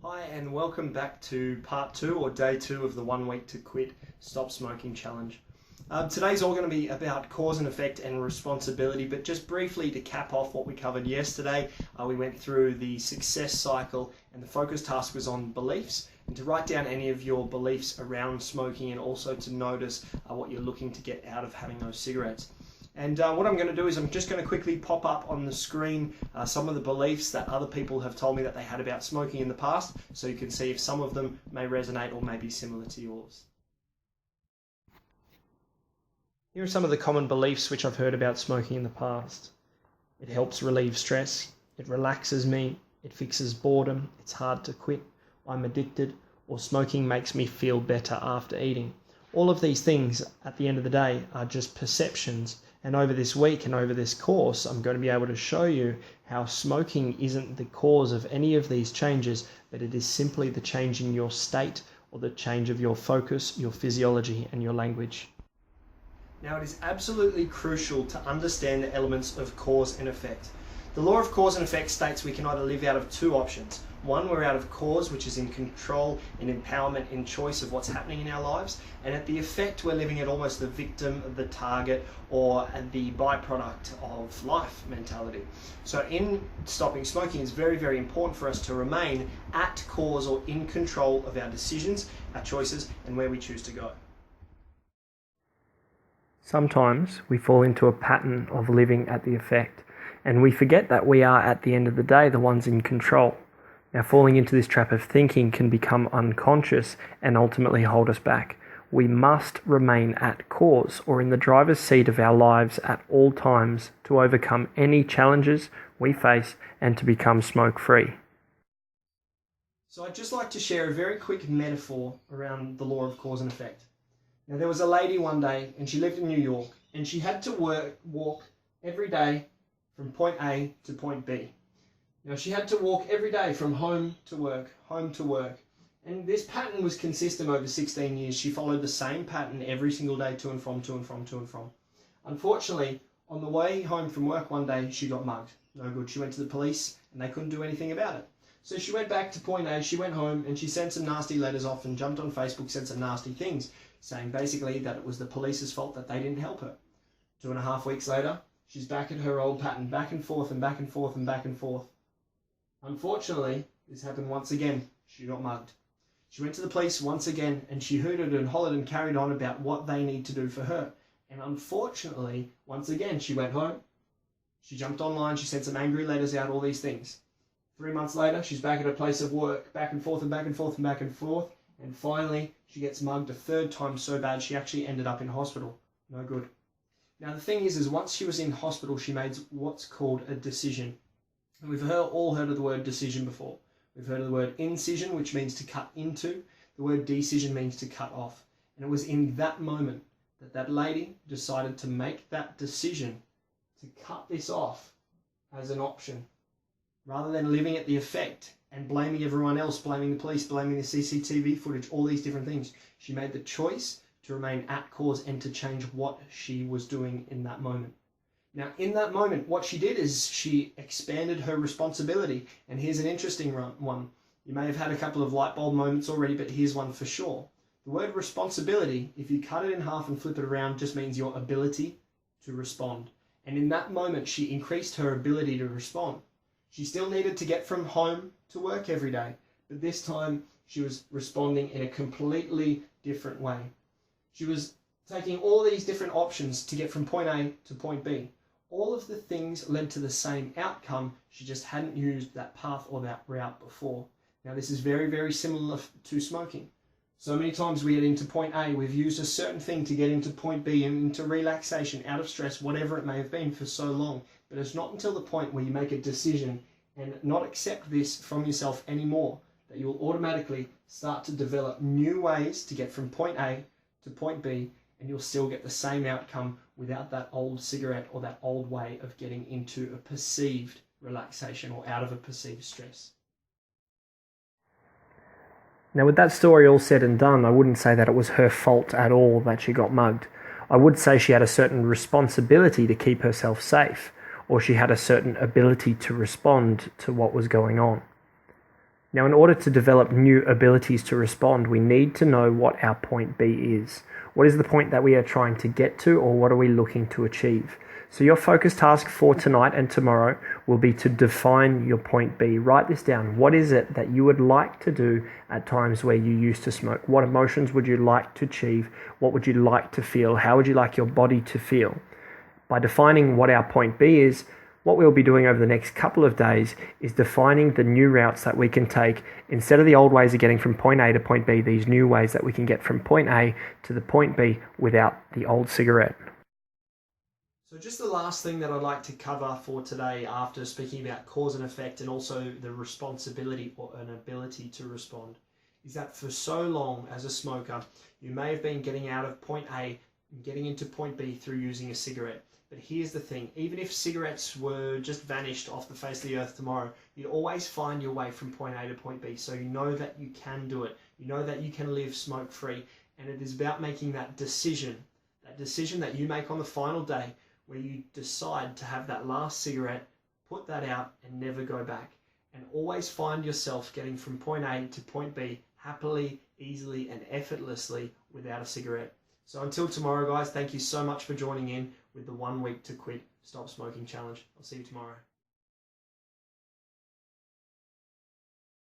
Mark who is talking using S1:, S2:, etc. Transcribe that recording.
S1: Hi and welcome back to part 2 or day 2 of the 1 week to quit stop smoking challenge. Today's all going to be about cause and effect and responsibility, but just briefly to cap off what we covered yesterday, we went through the success cycle and the focus task was on beliefs, and to write down any of your beliefs around smoking and also to notice what you're looking to get out of having those cigarettes. And what I'm going to do is I'm just going to quickly pop up on the screen some of the beliefs that other people have told me that they had about smoking in the past, so you can see if some of them may resonate or may be similar to yours. Here are some of the common beliefs which I've heard about smoking in the past. It helps relieve stress, it relaxes me, it fixes boredom, it's hard to quit, I'm addicted, or smoking makes me feel better after eating. All of these things at the end of the day are just perceptions. And over this week and over this course, I'm going to be able to show you how smoking isn't the cause of any of these changes, but it is simply the change in your state or the change of your focus, your physiology, and your language. Now, it is absolutely crucial to understand the elements of cause and effect. The law of cause and effect states we can either live out of two options. One, we're out of cause, which is in control, in empowerment, in choice of what's happening in our lives. And at the effect, we're living at almost the victim, the target, or the byproduct of life mentality. So in stopping smoking, it's very, very important for us to remain at cause or in control of our decisions, our choices, and where we choose to go. Sometimes we fall into a pattern of living at the effect, and we forget that we are, at the end of the day, the ones in control. Now, falling into this trap of thinking can become unconscious and ultimately hold us back. We must remain at cause or in the driver's seat of our lives at all times to overcome any challenges we face and to become smoke-free. So I'd just like to share a very quick metaphor around the law of cause and effect. Now, there was a lady one day and she lived in New York and she had to walk every day from point A to point B. Now, she had to walk every day from home to work, and this pattern was consistent over 16 years. She followed the same pattern every single day, to and from. Unfortunately, on the way home from work one day, she got mugged. No good. She went to the police and they couldn't do anything about it. So she went back to point A, she went home and she sent some nasty letters off and jumped on Facebook, said some nasty things, saying basically that it was the police's fault that they didn't help her. 2.5 weeks later, she's back at her old pattern, back and forth and back and forth and back and forth. Unfortunately, this happened once again. She got mugged. She went to the police once again and she hooted and hollered and carried on about what they need to do for her. And unfortunately, once again, she went home. She jumped online. She sent some angry letters out, all these things. 3 months later, she's back at her place of work, back and forth and back and forth and back and forth. And finally, she gets mugged a third time so bad she actually ended up in hospital. No good. Now, the thing is once she was in hospital, she made what's called a decision. And we've all heard of the word decision before. We've heard of the word incision, which means to cut into. The word decision means to cut off. And it was in that moment that that lady decided to make that decision to cut this off as an option. Rather than living at the effect and blaming everyone else, blaming the police, blaming the CCTV footage, all these different things, she made the choice to remain at cause and to change what she was doing in that moment. Now, in that moment, what she did is she expanded her responsibility. And here's an interesting one. You may have had a couple of light bulb moments already, but here's one for sure. The word responsibility, if you cut it in half and flip it around, just means your ability to respond. And in that moment, she increased her ability to respond. She still needed to get from home to work every day, but this time she was responding in a completely different way. She was taking all these different options to get from point A to point B. All of the things led to the same outcome. She just hadn't used that path or that route before. Now, this is very, very similar to smoking. So many times we get into point A, we've used a certain thing to get into point B and into relaxation, out of stress, whatever it may have been for so long. But it's not until the point where you make a decision and not accept this from yourself anymore that you'll automatically start to develop new ways to get from point A to point B, and you'll still get the same outcome without that old cigarette or that old way of getting into a perceived relaxation or out of a perceived stress. Now, with that story all said and done, I wouldn't say that it was her fault at all that she got mugged. I would say she had a certain responsibility to keep herself safe, or she had a certain ability to respond to what was going on.
S2: Now, in order to develop new abilities to respond, we need to know what our point B is. What is the point that we are trying to get to, or what are we looking to achieve? So your focus task for tonight and tomorrow will be to define your point B. Write this down. What is it that you would like to do at times where you used to smoke? What emotions would you like to achieve? What would you like to feel? How would you like your body to feel? By defining what our point B is, what we'll be doing over the next couple of days is defining the new routes that we can take. Instead of the old ways of getting from point A to point B, these new ways that we can get from point A to the point B without the old cigarette.
S1: So just the last thing that I'd like to cover for today, after speaking about cause and effect and also the responsibility or an ability to respond, is that for so long as a smoker, you may have been getting out of point A and getting into point B through using a cigarette. But here's the thing, even if cigarettes were just vanished off the face of the earth tomorrow, you'd always find your way from point A to point B. So you know that you can do it. You know that you can live smoke-free. And it is about making that decision that you make on the final day where you decide to have that last cigarette, put that out and never go back. And always find yourself getting from point A to point B happily, easily and effortlessly without a cigarette. So until tomorrow, guys, thank you so much for joining in with the 1 week to quit Stop Smoking Challenge. I'll see you tomorrow.